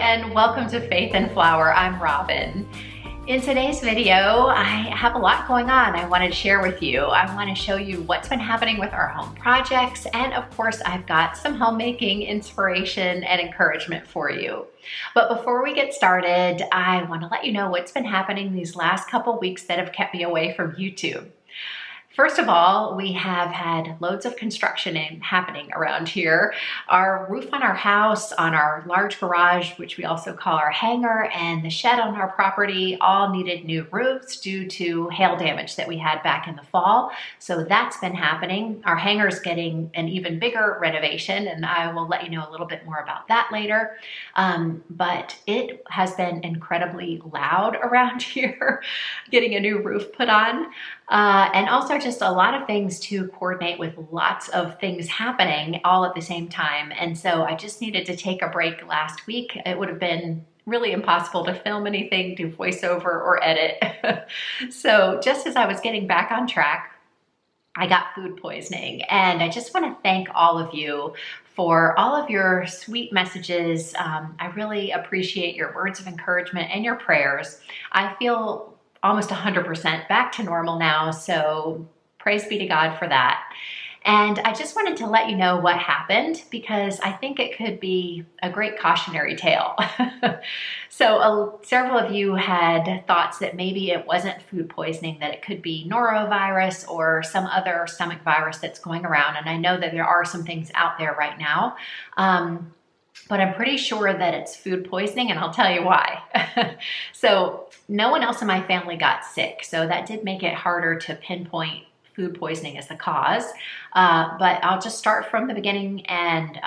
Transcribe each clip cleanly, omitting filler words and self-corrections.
and welcome to Faith and Flour. I'm Robin. In today's video, I have a lot going on I want to share with you. I want to show you what's been happening with our home projects, and of course, I've got some homemaking inspiration and encouragement for you. But before we get started, I want to let you know what's been happening these last couple weeks that have kept me away from YouTube. First of all, we have had loads of construction happening around here. Our roof on our house, on our large garage, which we also call our hangar, and the shed on our property all needed new roofs due to hail damage that we had back in the fall. So that's been happening. Our hangar is getting an even bigger renovation, and I will let you know a little bit more about that later. But it has been incredibly loud around here, getting a new roof put on. And also just a lot of things to coordinate with lots of things happening all at the same time. And so I just needed to take a break last week. It would have been really impossible to film anything, do voiceover or edit. So just as I was getting back on track, I got food poisoning. And I just want to thank all of you for all of your sweet messages. I really appreciate your words of encouragement and your prayers. I feel almost 100% back to normal now, so praise be to God for that. And I just wanted to let you know what happened because I think it could be a great cautionary tale. So several of you had thoughts that maybe it wasn't food poisoning, that it could be norovirus or some other stomach virus that's going around. And I know that there are some things out there right now. But I'm pretty sure that it's food poisoning, and I'll tell you why. So no one else in my family got sick, so that did make it harder to pinpoint food poisoning as the cause. But I'll just start from the beginning and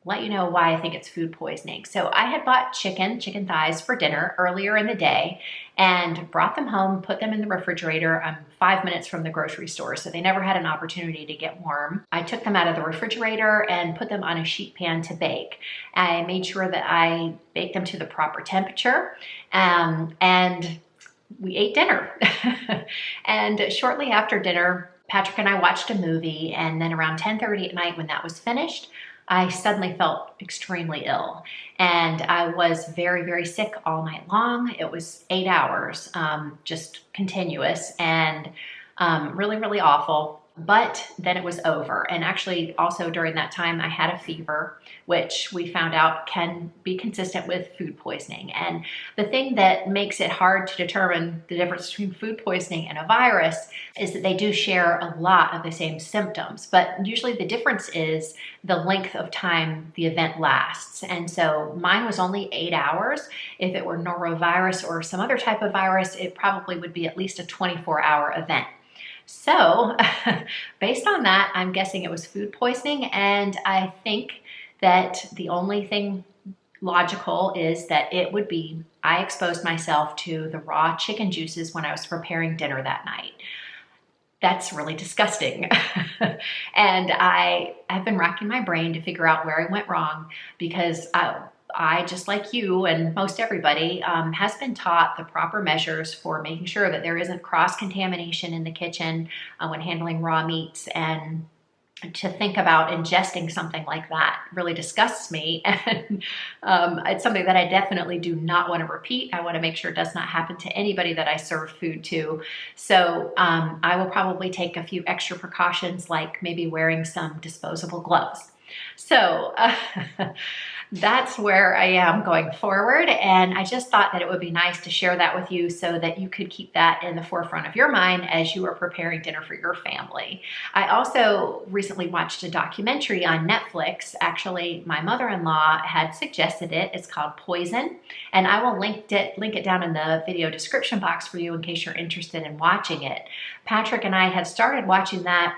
let you know why I think it's food poisoning. So I had bought chicken thighs for dinner earlier in the day and brought them home, put them in the refrigerator. I'm 5 minutes from the grocery store, so they never had an opportunity to get warm. I took them out of the refrigerator and put them on a sheet pan to bake. I made sure that I baked them to the proper temperature, and we ate dinner. And shortly after dinner, Patrick and I watched a movie, and then around 10:30 at night when that was finished, I suddenly felt extremely ill, and I was very, very sick all night long. It was 8 hours, just continuous, and really, really awful. But then it was over. And actually also during that time, I had a fever, which we found out can be consistent with food poisoning. And the thing that makes it hard to determine the difference between food poisoning and a virus is that they do share a lot of the same symptoms. But usually the difference is the length of time the event lasts. And so mine was only 8 hours. If it were norovirus or some other type of virus, it probably would be at least a 24-hour event. So based on that, I'm guessing it was food poisoning, and I think that the only thing logical is that it would be I exposed myself to the raw chicken juices when I was preparing dinner that night. That's really disgusting. And I've been racking my brain to figure out where I went wrong because I, just like you and most everybody, has been taught the proper measures for making sure that there isn't cross-contamination in the kitchen when handling raw meats. And to think about ingesting something like that really disgusts me. And it's something that I definitely do not want to repeat. I want to make sure it does not happen to anybody that I serve food to. So I will probably take a few extra precautions, like maybe wearing some disposable gloves. So that's where I am going forward. And I just thought that it would be nice to share that with you so that you could keep that in the forefront of your mind as you are preparing dinner for your family. I also recently watched a documentary on Netflix. Actually, my mother-in-law had suggested it. It's called Poison. And I will link it down in the video description box for you in case you're interested in watching it. Patrick and I had started watching that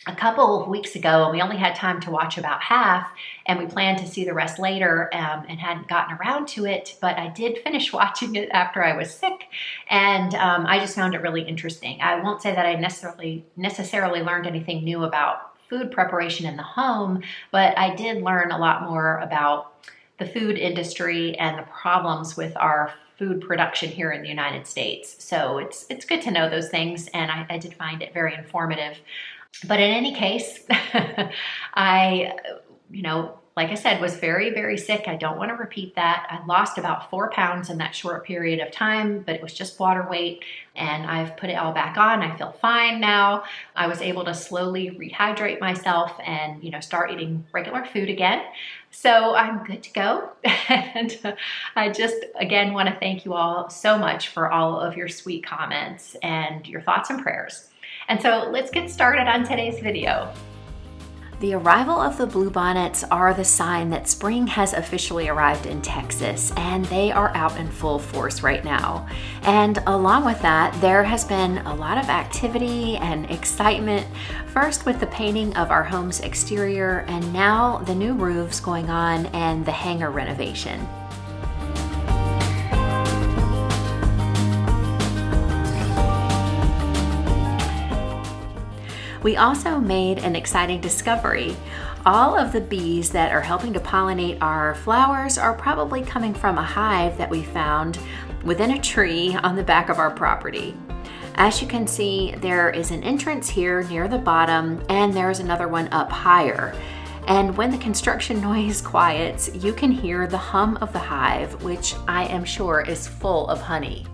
a couple of weeks ago, and we only had time to watch about half, and we planned to see the rest later and hadn't gotten around to it, but I did finish watching it after I was sick, and I just found it really interesting. I won't say that I necessarily learned anything new about food preparation in the home, but I did learn a lot more about the food industry and the problems with our food production here in the United States. So it's good to know those things, and I did find it very informative. But in any case, I like I said, was very, very sick. I don't want to repeat that. I lost about 4 pounds in that short period of time, but it was just water weight, and I've put it all back on. I feel fine now. I was able to slowly rehydrate myself and, start eating regular food again. So I'm good to go. And I just, again, want to thank you all so much for all of your sweet comments and your thoughts and prayers. And so let's get started on today's video. The arrival of the bluebonnets are the sign that spring has officially arrived in Texas, and they are out in full force right now. And along with that, there has been a lot of activity and excitement, first with the painting of our home's exterior, and now the new roofs going on and the hangar renovation. We also made an exciting discovery. All of the bees that are helping to pollinate our flowers are probably coming from a hive that we found within a tree on the back of our property. As you can see, there is an entrance here near the bottom, and there's another one up higher. And when the construction noise quiets, you can hear the hum of the hive, which I am sure is full of honey.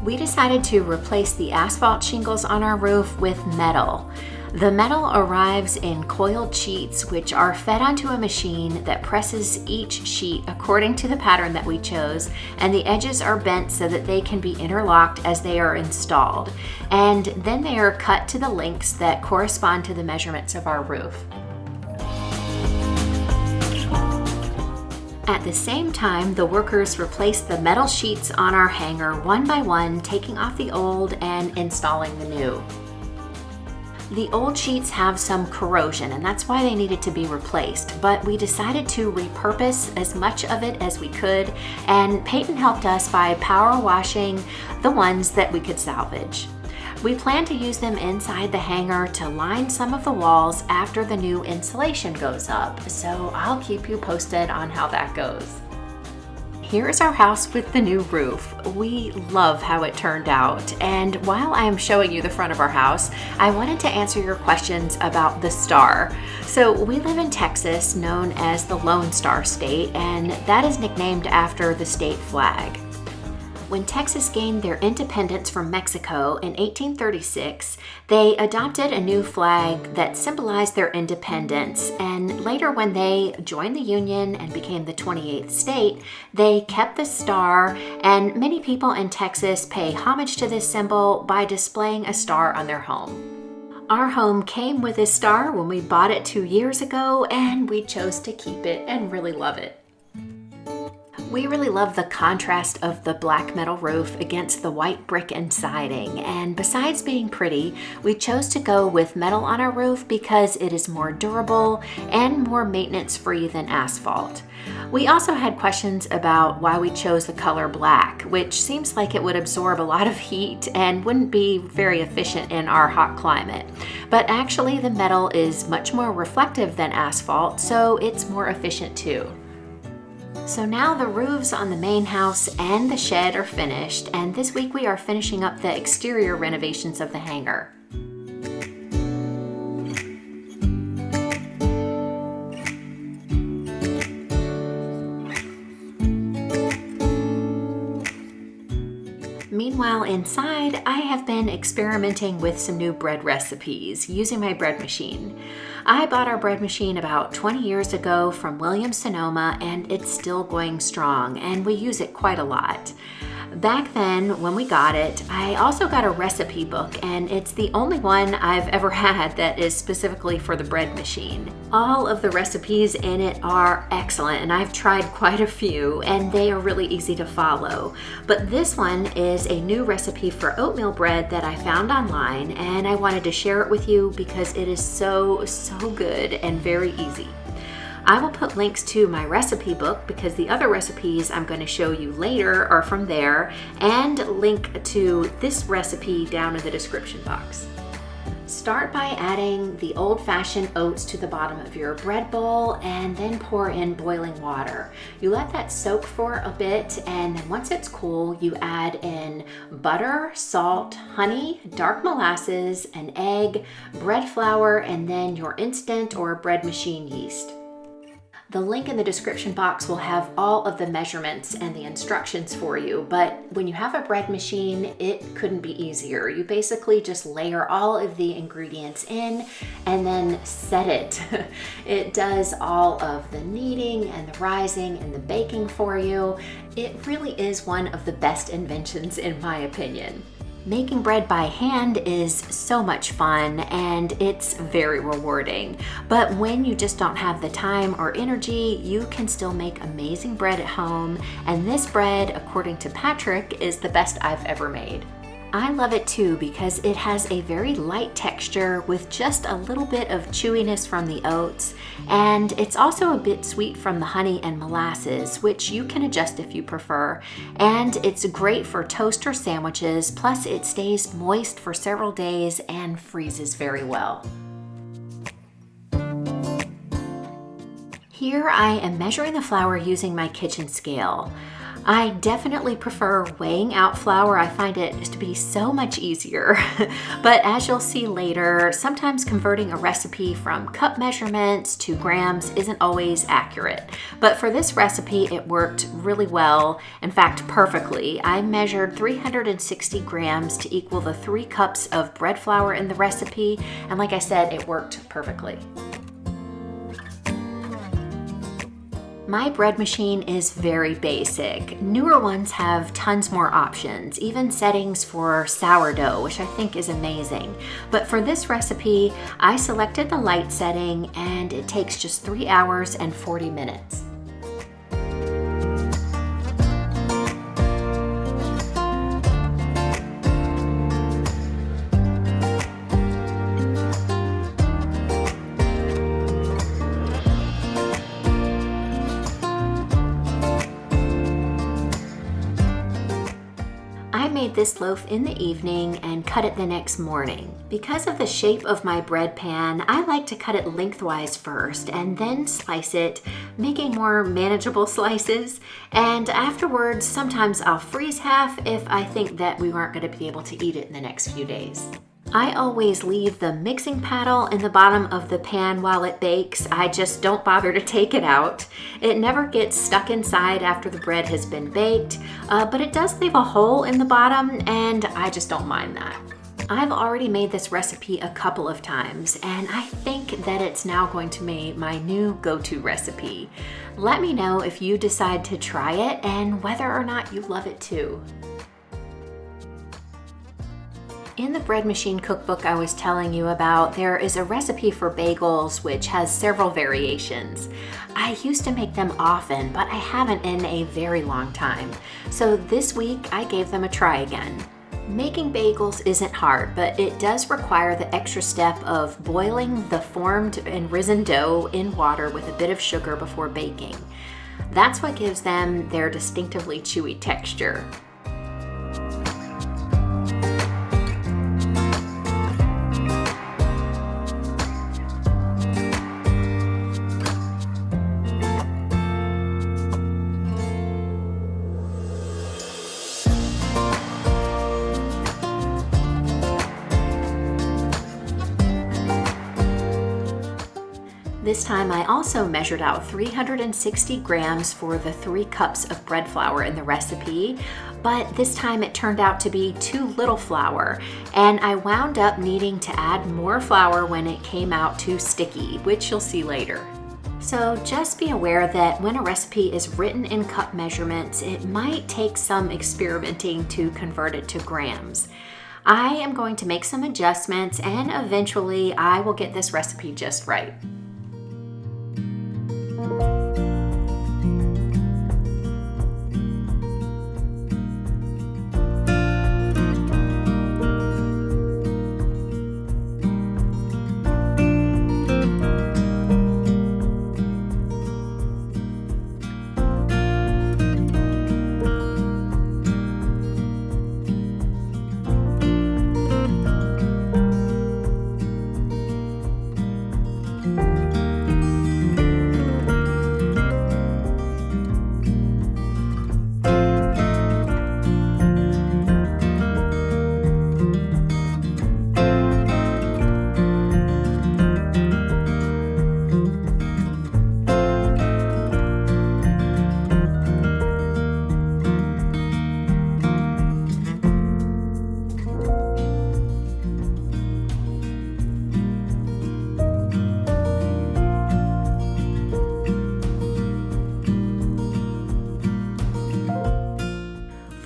We decided to replace the asphalt shingles on our roof with metal. The metal arrives in coiled sheets, which are fed onto a machine that presses each sheet according to the pattern that we chose, and the edges are bent so that they can be interlocked as they are installed. And then they are cut to the lengths that correspond to the measurements of our roof. At the same time, the workers replaced the metal sheets on our hanger one by one, taking off the old and installing the new. The old sheets have some corrosion, and that's why they needed to be replaced, but we decided to repurpose as much of it as we could, and Peyton helped us by power washing the ones that we could salvage. We plan to use them inside the hangar to line some of the walls after the new insulation goes up, so I'll keep you posted on how that goes. Here's our house with the new roof. We love how it turned out, and while I am showing you the front of our house, I wanted to answer your questions about the star. So we live in Texas, known as the Lone Star State, and that is nicknamed after the state flag. When Texas gained their independence from Mexico in 1836, they adopted a new flag that symbolized their independence, and later when they joined the Union and became the 28th state, they kept the star, and many people in Texas pay homage to this symbol by displaying a star on their home. Our home came with this star when we bought it 2 years ago, and we chose to keep it and really love it. We really love the contrast of the black metal roof against the white brick and siding, and besides being pretty, we chose to go with metal on our roof because it is more durable and more maintenance-free than asphalt. We also had questions about why we chose the color black, which seems like it would absorb a lot of heat and wouldn't be very efficient in our hot climate. But actually the metal is much more reflective than asphalt, so it's more efficient too. So now the roofs on the main house and the shed are finished, and this week we are finishing up the exterior renovations of the hangar. Meanwhile, inside, I have been experimenting with some new bread recipes using my bread machine. I bought our bread machine about 20 years ago from Williams-Sonoma, and it's still going strong, and we use it quite a lot. Back then, when we got it, I also got a recipe book, and it's the only one I've ever had that is specifically for the bread machine. All of the recipes in it are excellent, and I've tried quite a few, and they are really easy to follow. But this one is a new recipe for oatmeal bread that I found online, and I wanted to share it with you because it is so good and very easy. I will put links to my recipe book because the other recipes I'm going to show you later are from there, and link to this recipe down in the description box. Start by adding the old-fashioned oats to the bottom of your bread bowl and then pour in boiling water. You let that soak for a bit, and then once it's cool, you add in butter, salt, honey, dark molasses, an egg, bread flour, and then your instant or bread machine yeast. The link in the description box will have all of the measurements and the instructions for you, but when you have a bread machine, it couldn't be easier. You basically just layer all of the ingredients in and then set it. It does all of the kneading and the rising and the baking for you. It really is one of the best inventions in my opinion. Making bread by hand is so much fun and it's very rewarding. But when you just don't have the time or energy, you can still make amazing bread at home. And this bread, according to Patrick, is the best I've ever made. I love it too because it has a very light texture with just a little bit of chewiness from the oats, and it's also a bit sweet from the honey and molasses, which you can adjust if you prefer. And it's great for toast or sandwiches, plus it stays moist for several days and freezes very well. Here I am measuring the flour using my kitchen scale. I definitely prefer weighing out flour. I find it to be so much easier. But as you'll see later, sometimes converting a recipe from cup measurements to grams isn't always accurate. But for this recipe, it worked really well. In fact, perfectly. I measured 360 grams to equal the 3 cups of bread flour in the recipe. And like I said, it worked perfectly. My bread machine is very basic. Newer ones have tons more options, even settings for sourdough, which I think is amazing. But for this recipe, I selected the light setting and it takes just 3 hours and 40 minutes. I made this loaf in the evening and cut it the next morning. Because of the shape of my bread pan, I like to cut it lengthwise first and then slice it, making more manageable slices. And afterwards, sometimes I'll freeze half if I think that we aren't going to be able to eat it in the next few days. I always leave the mixing paddle in the bottom of the pan while it bakes. I just don't bother to take it out. It never gets stuck inside after the bread has been baked, but it does leave a hole in the bottom, and I just don't mind that. I've already made this recipe a couple of times, and I think that it's now going to be my new go-to recipe. Let me know if you decide to try it and whether or not you love it too. In the bread machine cookbook I was telling you about, there is a recipe for bagels which has several variations. I used to make them often, but I haven't in a very long time. So this week I gave them a try again. Making bagels isn't hard, but it does require the extra step of boiling the formed and risen dough in water with a bit of sugar before baking. That's what gives them their distinctively chewy texture. This time I also measured out 360 grams for the 3 cups of bread flour in the recipe, but this time it turned out to be too little flour, and I wound up needing to add more flour when it came out too sticky, which you'll see later. So just be aware that when a recipe is written in cup measurements, it might take some experimenting to convert it to grams. I am going to make some adjustments, and eventually I will get this recipe just right.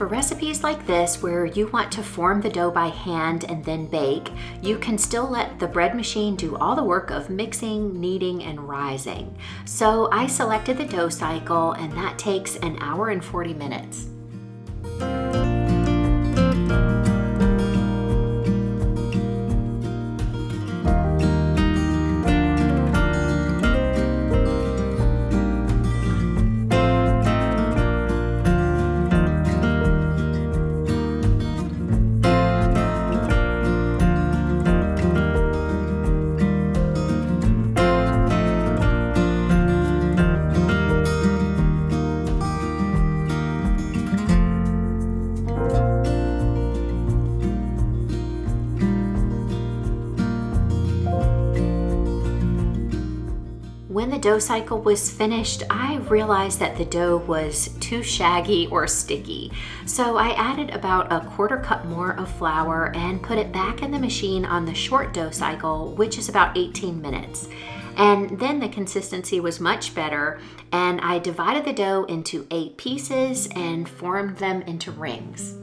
For recipes like this, where you want to form the dough by hand and then bake, you can still let the bread machine do all the work of mixing, kneading, and rising. So I selected the dough cycle, and that takes an hour and 40 minutes. When the dough cycle was finished, I realized that the dough was too shaggy or sticky. So I added about a 1/4 cup more of flour and put it back in the machine on the short dough cycle, which is about 18 minutes. And then the consistency was much better, and I divided the dough into 8 pieces and formed them into rings.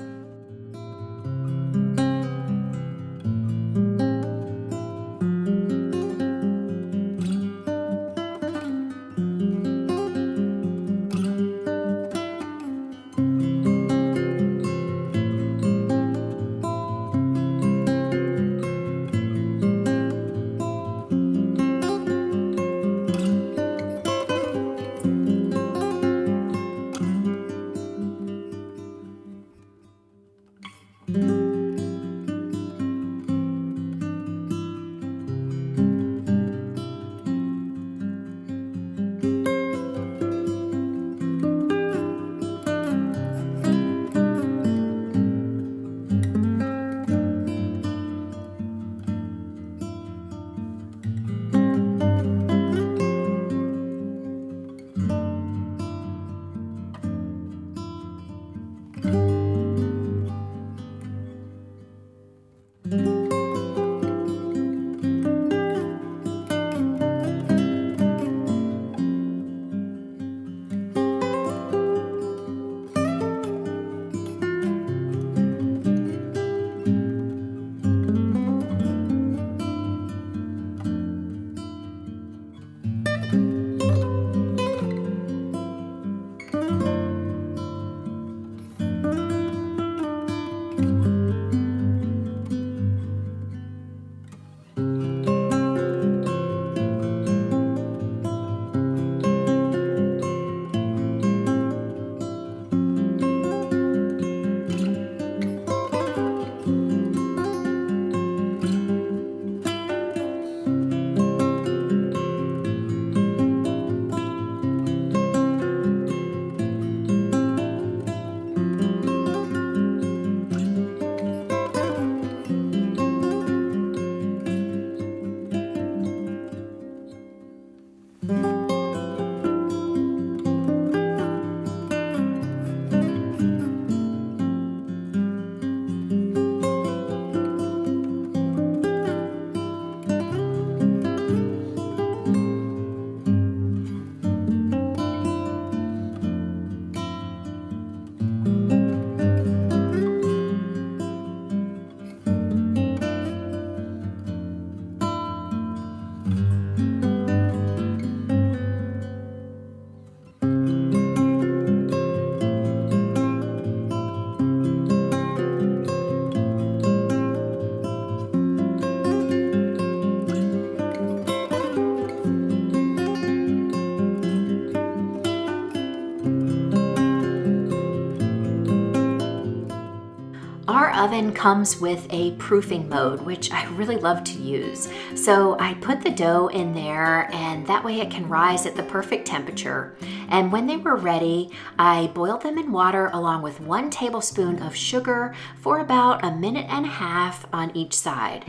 Our oven comes with a proofing mode, which I really love to use. So I put the dough in there, and that way it can rise at the perfect temperature. And when they were ready, I boiled them in water along with 1 tablespoon of sugar for about 1.5 minutes on each side.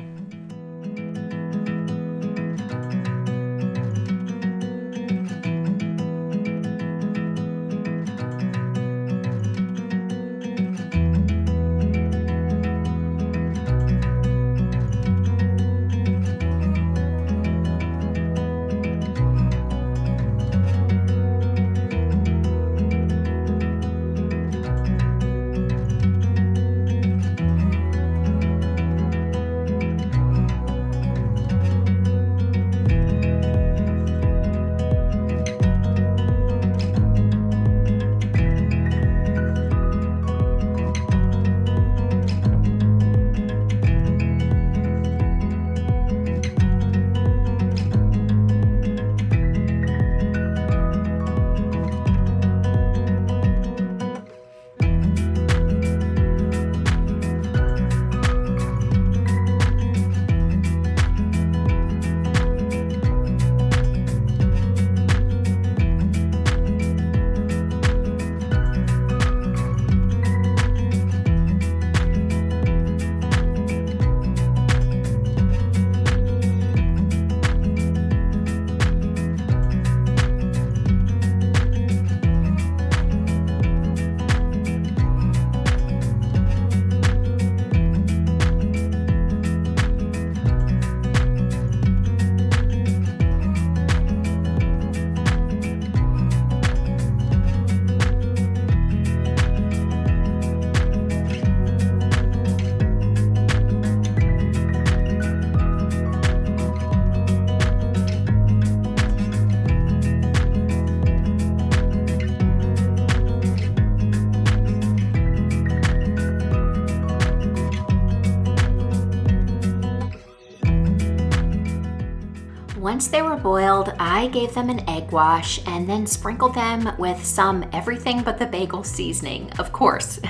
Once they were boiled, I gave them an egg wash and then sprinkled them with some everything but the bagel seasoning, of course.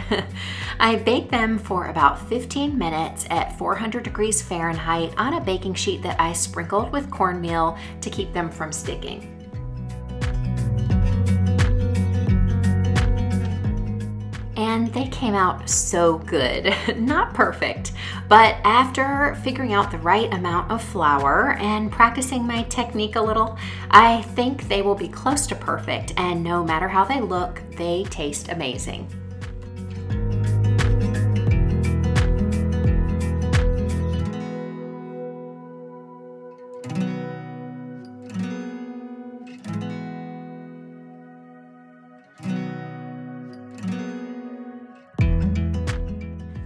I baked them for about 15 minutes at 400 degrees Fahrenheit on a baking sheet that I sprinkled with cornmeal to keep them from sticking. And they came out so good. Not perfect, but after figuring out the right amount of flour and practicing my technique a little, I think they will be close to perfect, and no matter how they look, they taste amazing.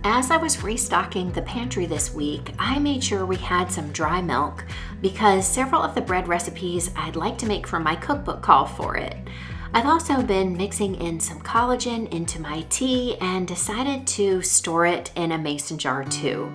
As I was restocking the pantry this week, I made sure we had some dry milk because several of the bread recipes I'd like to make from my cookbook call for it. I've also been mixing in some collagen into my tea and decided to store it in a mason jar too.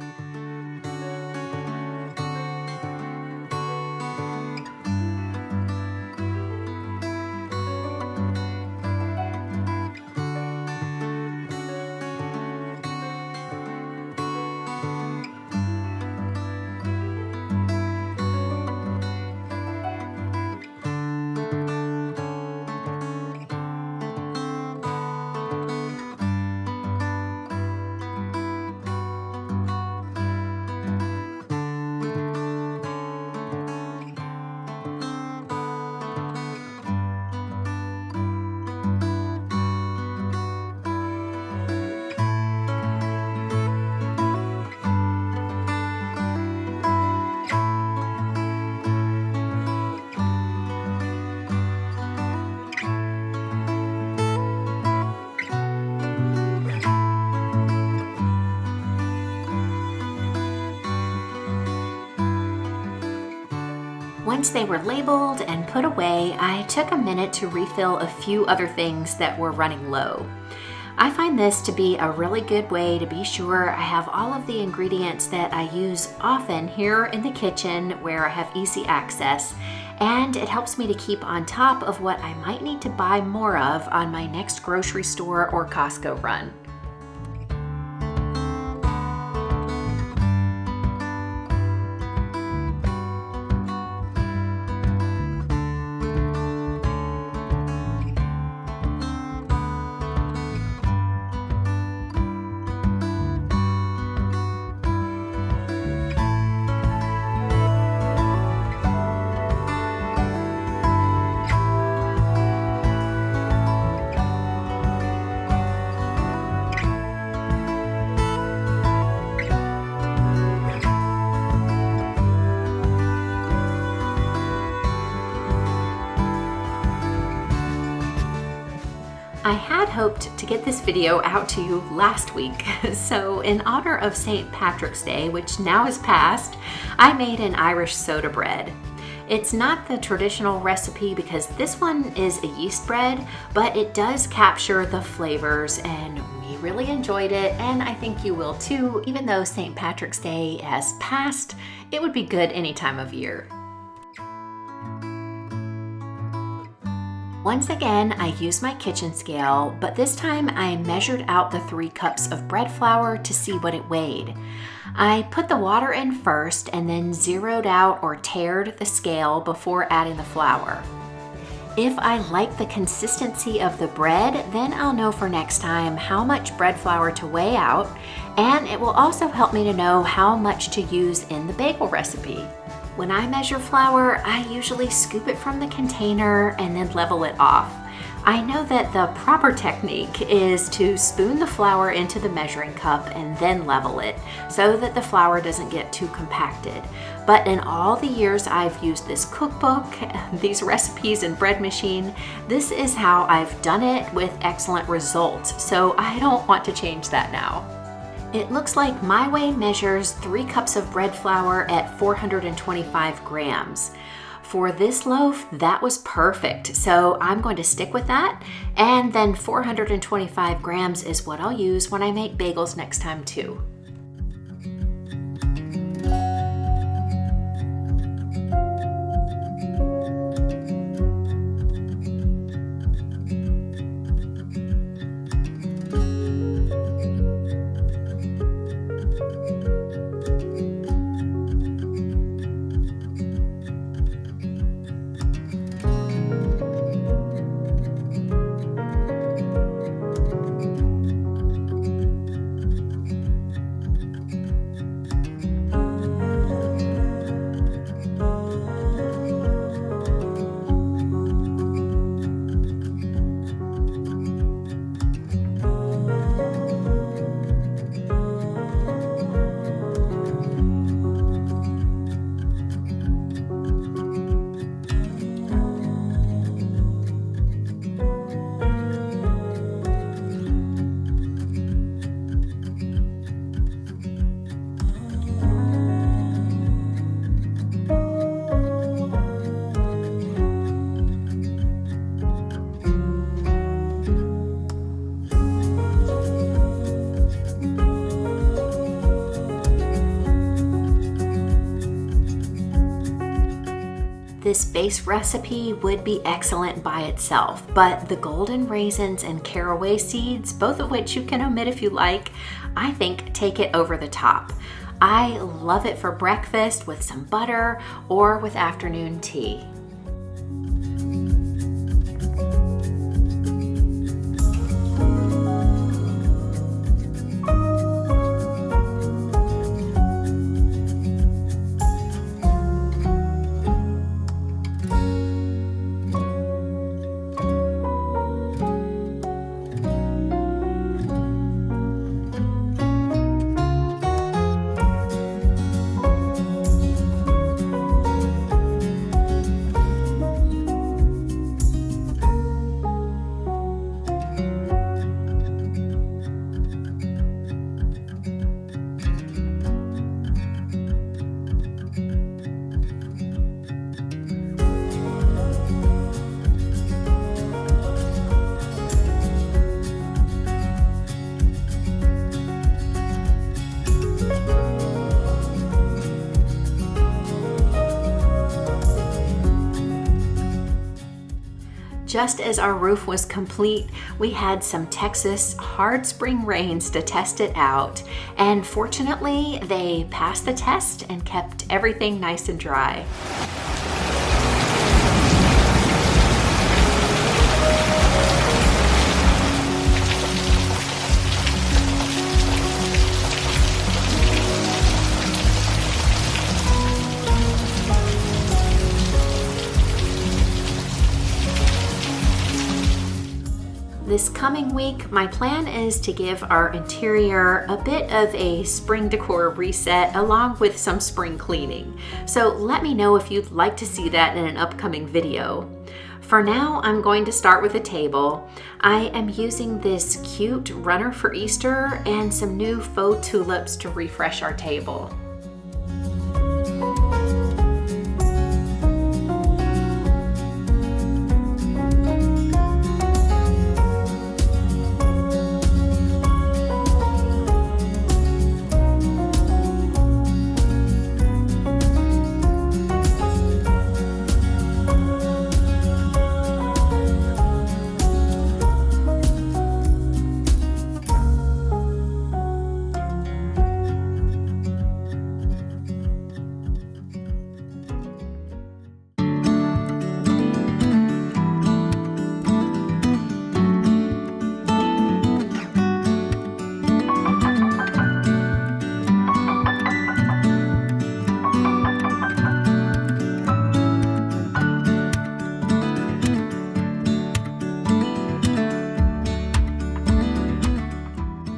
Once they were labeled and put away, I took a minute to refill a few other things that were running low. I find this to be a really good way to be sure I have all of the ingredients that I use often here in the kitchen where I have easy access, and it helps me to keep on top of what I might need to buy more of on my next grocery store or Costco run. I had hoped to get this video out to you last week, so in honor of St. Patrick's Day, which now is past, I made an Irish soda bread. It's not the traditional recipe because this one is a yeast bread, but it does capture the flavors and we really enjoyed it, and I think you will too. Even though St. Patrick's Day has passed, it would be good any time of year. Once again, I used my kitchen scale, but this time I measured out the 3 cups of bread flour to see what it weighed. I put the water in first and then zeroed out or tared the scale before adding the flour. If I like the consistency of the bread, then I'll know for next time how much bread flour to weigh out, and it will also help me to know how much to use in the bagel recipe. When I measure flour, I usually scoop it from the container and then level it off. I know that the proper technique is to spoon the flour into the measuring cup and then level it so that the flour doesn't get too compacted. But in all the years I've used this cookbook, these recipes and bread machine, this is how I've done it with excellent results. So I don't want to change that now. It looks like my weigh measures 3 cups of bread flour at 425 grams. For this loaf, that was perfect, so I'm going to stick with that, and then 425 grams is what I'll use when I make bagels next time too. this base recipe would be excellent by itself, but the golden raisins and caraway seeds, both of which you can omit if you like, I think take it over the top. I love it for breakfast with some butter or with afternoon tea. Just as our roof was complete, we had some Texas hard spring rains to test it out, and fortunately they passed the test and kept everything nice and dry. This coming week, my plan is to give our interior a bit of a spring decor reset along with some spring cleaning. So let me know if you'd like to see that in an upcoming video. For now, I'm going to start with a table. I am using this cute runner for Easter and some new faux tulips to refresh our table.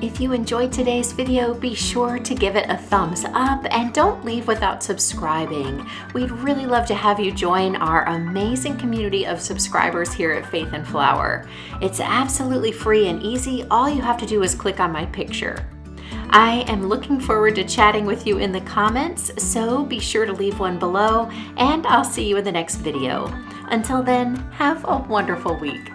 If you enjoyed today's video, be sure to give it a thumbs up and don't leave without subscribing. We'd really love to have you join our amazing community of subscribers here at Faith and Flour. It's absolutely free and easy. All you have to do is click on my picture. I am looking forward to chatting with you in the comments, so be sure to leave one below, and I'll see you in the next video. Until then, have a wonderful week.